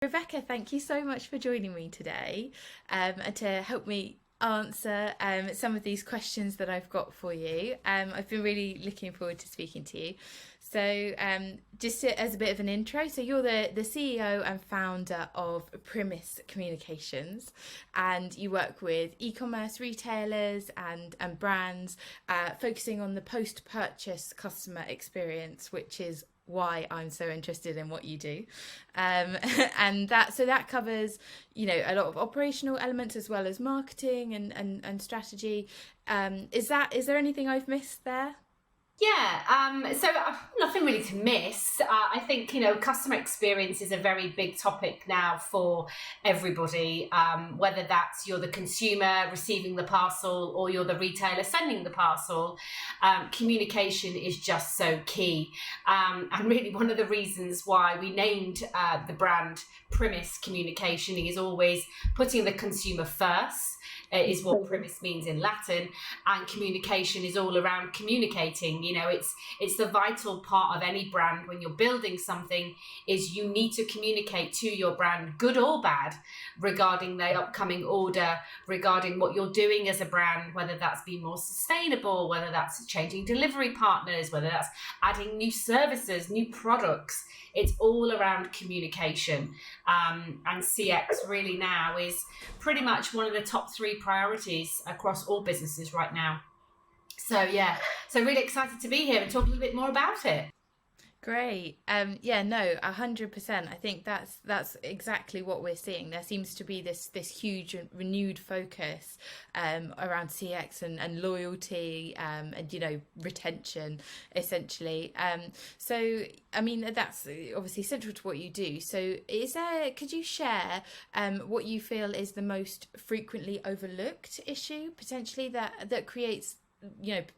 Rebecca, thank you so much for joining me today and to help me answer some of these questions that I've got for you. I've been really looking forward to speaking to you. So as a bit of an intro, so you're the CEO and founder of Primis Communications, and you work with e-commerce retailers and brands, focusing on the post-purchase customer experience, which is why I'm so interested in what you do. And that covers, a lot of operational elements as well as marketing and strategy. Is there anything I've missed there? Yeah, so nothing really to miss. I think, customer experience is a very big topic now for everybody, whether that's you're the consumer receiving the parcel or you're the retailer sending the parcel. Communication is just so key. And really one of the reasons why we named the brand Primis Communication is always putting the consumer first. Is what primis means in Latin, and communication is all around communicating. It's the vital part of any brand when you're building something, is you need to communicate to your brand, good or bad, regarding their upcoming order, regarding what you're doing as a brand, whether that's being more sustainable, whether that's changing delivery partners, whether that's adding new services, new products. It's all around communication. And CX really now is pretty much one of the top 3 priorities across all businesses right now. So really excited to be here and talk a little bit more about it. Great. 100%. I think that's exactly what we're seeing. There seems to be this huge renewed focus around CX and loyalty and retention, essentially. So I mean, that's obviously central to what you do. So could you share what you feel is the most frequently overlooked issue potentially that creates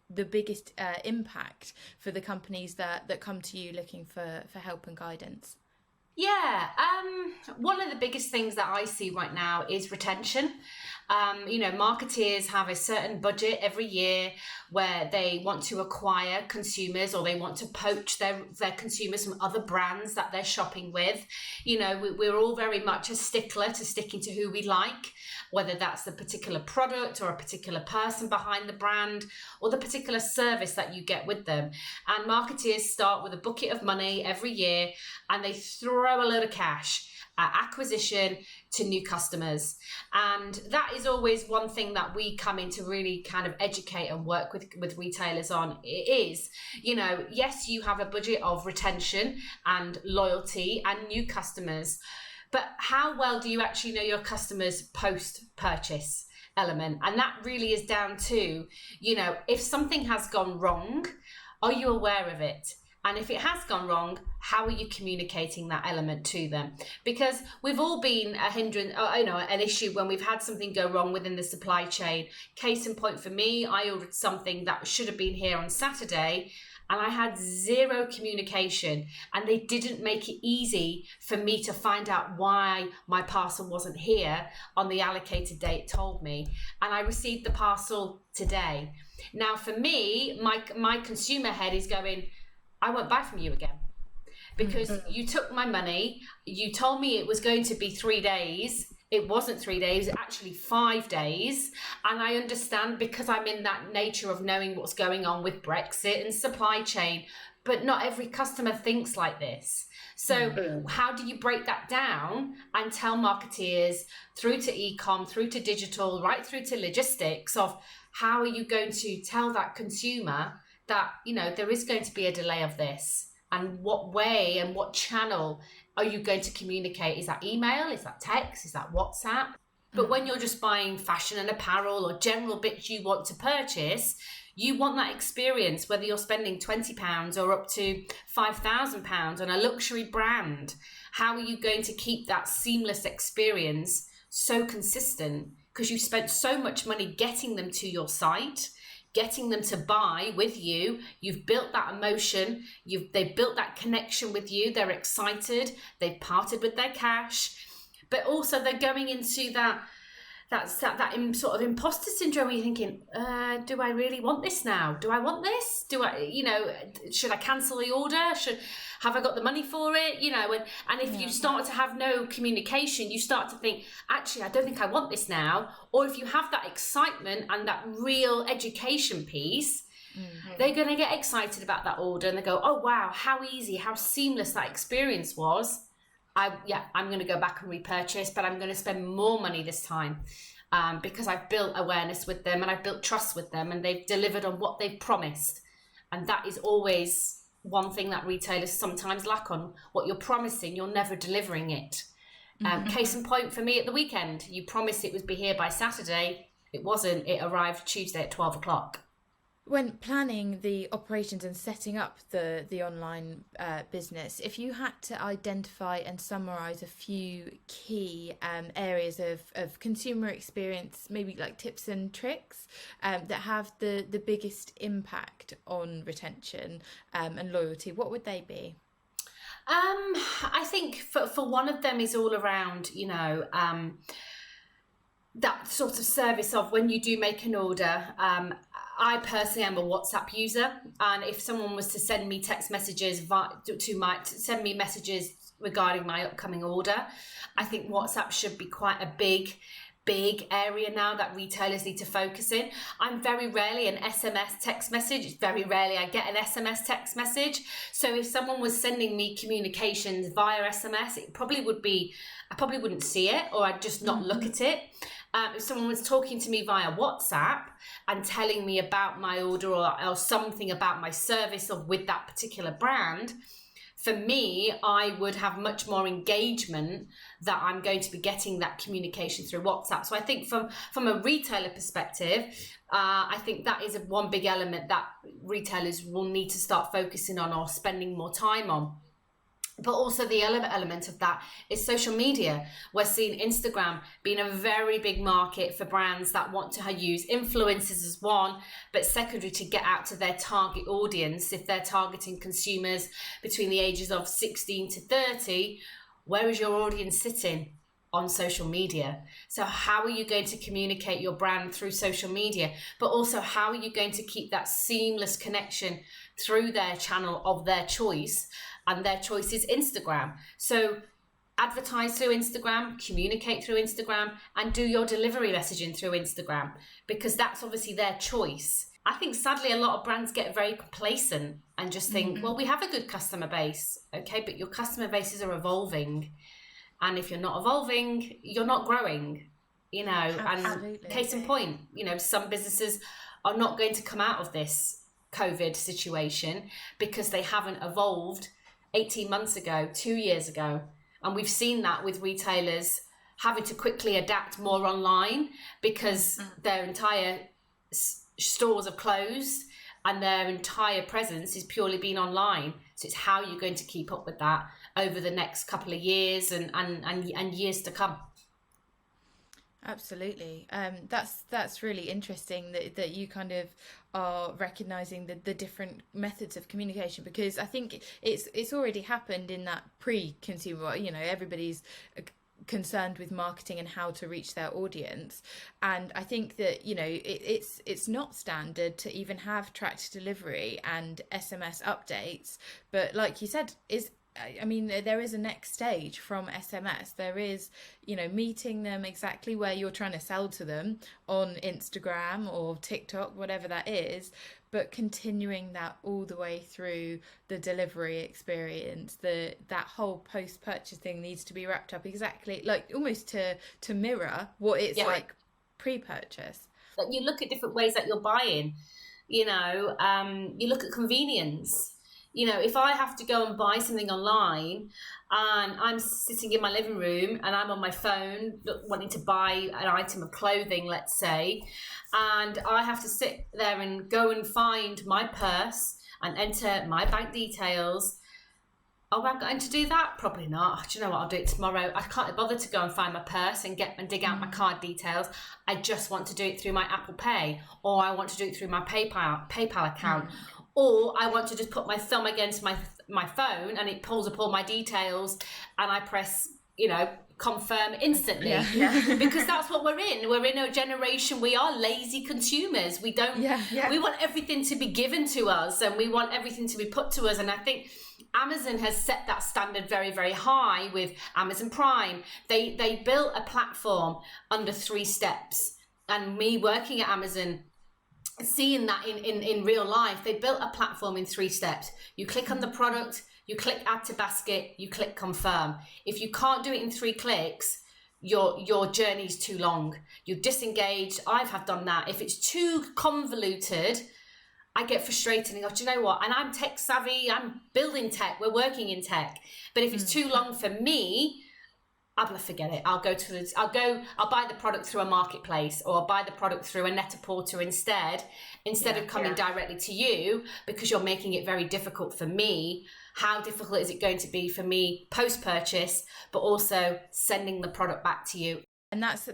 the biggest impact for the companies that come to you looking for help and guidance? Yeah, one of the biggest things that I see right now is retention. Marketeers have a certain budget every year where they want to acquire consumers, or they want to poach their consumers from other brands that they're shopping with. We're all very much a stickler to sticking to who we like, whether that's the particular product or a particular person behind the brand or the particular service that you get with them. And marketeers start with a bucket of money every year and they throw a load of cash at acquisition to new customers. And that is always one thing that we come in to really kind of educate and work with retailers on. It is, yes, you have a budget of retention and loyalty and new customers, but how well do you actually know your customers post-purchase element? And that really is down to, if something has gone wrong, are you aware of it? And if it has gone wrong, how are you communicating that element to them? Because we've all been a hindrance, an issue when we've had something go wrong within the supply chain. Case in point for me, I ordered something that should have been here on Saturday, and I had zero communication, and they didn't make it easy for me to find out why my parcel wasn't here on the allocated date told me. And I received the parcel today. Now, for me, my consumer head is going, I won't buy from you again because you took my money. You told me it was going to be 3 days. It wasn't 3 days, actually 5 days. And I understand because I'm in that nature of knowing what's going on with Brexit and supply chain, but not every customer thinks like this. So how do you break that down and tell marketeers through to e-com, through to digital, right through to logistics of how are you going to tell that consumer that, there is going to be a delay of this, and what way and what channel are you going to communicate? Is that email? Is that text? Is that WhatsApp? But when you're just buying fashion and apparel or general bits you want to purchase, you want that experience, whether you're spending £20 or up to £5,000 on a luxury brand. How are you going to keep that seamless experience so consistent? Because you've spent so much money getting them to your site, getting them to buy with you. You've built that emotion. They've built that connection with you. They're excited. They've parted with their cash, but also they're going into that sort of imposter syndrome where you're thinking, do I really want this now? Do I want this? Should I cancel the order? Have I got the money for it? And if you start to have no communication, you start to think, actually, I don't think I want this now. Or if you have that excitement and that real education piece, they're going to get excited about that order and they go, oh, wow, how easy, how seamless that experience was. I'm going to go back and repurchase, but I'm going to spend more money this time because I've built awareness with them and I've built trust with them and they've delivered on what they've promised. And that is always one thing that retailers sometimes lack on. What you're promising, you're never delivering it. Case in point for me at the weekend, you promised it would be here by Saturday. It wasn't. It arrived Tuesday at 12 o'clock. When planning the operations and setting up the online business, if you had to identify and summarise a few key areas of consumer experience, maybe like tips and tricks that have the biggest impact on retention and loyalty, what would they be? I think for one of them is all around, that sort of service of when you do make an order. I personally am a WhatsApp user, and if someone was to send me text messages send me messages regarding my upcoming order, I think WhatsApp should be quite a big area now that retailers need to focus in. I'm very rarely an SMS text message. It's very rarely I get an SMS text message. So if someone was sending me communications via SMS, I probably wouldn't see it, or I'd just not look at it. If someone was talking to me via WhatsApp and telling me about my order or something about my service with that particular brand, for me, I would have much more engagement that I'm going to be getting that communication through WhatsApp. So I think from a retailer perspective, I think that is one big element that retailers will need to start focusing on or spending more time on. But also the element of that is social media. We're seeing Instagram being a very big market for brands that want to use influencers as one, but secondary to get out to their target audience. If they're targeting consumers between the ages of 16 to 30, where is your audience sitting? On social media. So how are you going to communicate your brand through social media? But also, how are you going to keep that seamless connection through their channel of their choice? And their choice is Instagram. So advertise through Instagram, communicate through Instagram, and do your delivery messaging through Instagram, because that's obviously their choice. I think sadly a lot of brands get very complacent and just think, well, we have a good customer base, okay, but your customer bases are evolving. And if you're not evolving, you're not growing, Absolutely. And case in point, some businesses are not going to come out of this COVID situation because they haven't evolved 18 months ago, 2 years ago. And we've seen that with retailers having to quickly adapt more online because their entire stores have closed and their entire presence is purely been online. So it's how you're going to keep up with that over the next couple of years and years to come. Absolutely. That's really interesting that you kind of are recognizing the different methods of communication, because I think it's already happened in that pre-consumer, everybody's concerned with marketing and how to reach their audience. And I think that it's not standard to even have tracked delivery and SMS updates, but like you said, there is a next stage from SMS. There is, meeting them exactly where you're trying to sell to them on Instagram or TikTok, whatever that is, but continuing that all the way through the delivery experience. That whole post-purchase thing needs to be wrapped up exactly, like almost to mirror what it's like pre-purchase. Like you look at different ways that you're buying, you look at convenience. If I have to go and buy something online and I'm sitting in my living room and I'm on my phone wanting to buy an item of clothing, let's say, and I have to sit there and go and find my purse and enter my bank details, am I going to do that? Probably not. Do you know what? I'll do it tomorrow. I can't bother to go and find my purse and dig out my card details. I just want to do it through my Apple Pay, or I want to do it through my PayPal account. Or I want to just put my thumb against my phone and it pulls up all my details and I press, confirm instantly. Yeah. Because that's what we're in. We're in a generation, we are lazy consumers. We don't, we want everything to be given to us, and we want everything to be put to us. And I think Amazon has set that standard very, very high with Amazon Prime. They built a platform under 3 steps. And me working at Amazon, seeing that in real life, they built a platform in 3 steps. You click on the product, you click add to basket, you click confirm. If you can't do it in 3 clicks, your journey's too long. You're disengaged. I've done that. If it's too convoluted, I get frustrated and go, do you know what? And I'm tech savvy. I'm building tech. We're working in tech. But if it's too long for me, I'm gonna forget it. I'll buy the product through a marketplace, or I'll buy the product through a Net-a-Porter instead of coming directly to you, because you're making it very difficult for me. How difficult is it going to be for me post-purchase, but also sending the product back to you? And that's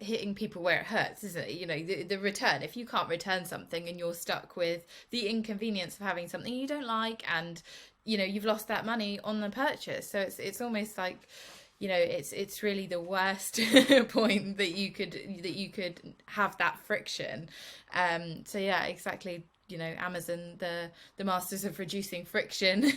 hitting people where it hurts, isn't it? You know, the return. If you can't return something and you're stuck with the inconvenience of having something you don't like, and you know you've lost that money on the purchase, so it's almost like, you know, it's really the worst point that you could have that friction. So yeah, exactly. You know, Amazon, the masters of reducing friction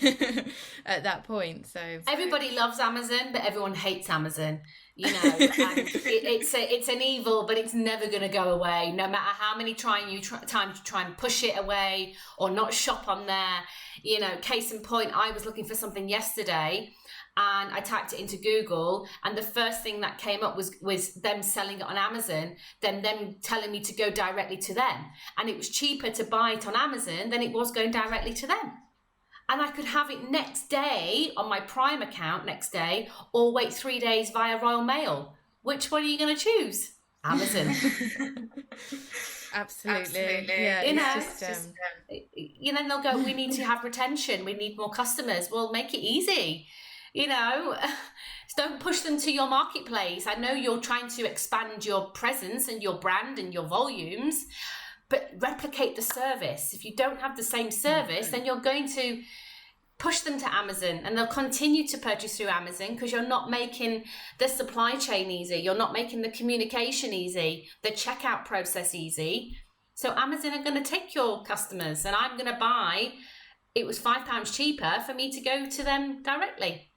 at that point. So everybody loves Amazon, but everyone hates Amazon. You know, and it's an evil, but it's never going to go away. No matter how many times you try and push it away or not shop on there. You know, case in point, I was looking for something yesterday, and I typed it into Google, and the first thing that came up was them selling it on Amazon, then them telling me to go directly to them. And it was cheaper to buy it on Amazon than it was going directly to them. And I could have it next day on my Prime account next day, or wait 3 days via Royal Mail. Which one are you going to choose? Amazon. Absolutely. Yeah, you know, you know, they'll go, we need to have retention. We need more customers. Well, make it easy. You know, don't push them to your marketplace. I know you're trying to expand your presence and your brand and your volumes, but replicate the service. If you don't have the same service, then you're going to push them to Amazon, and they'll continue to purchase through Amazon, because you're not making the supply chain easy. You're not making the communication easy, the checkout process easy. So Amazon are going to take your customers, and I'm going to buy, it was £5 cheaper for me to go to them directly.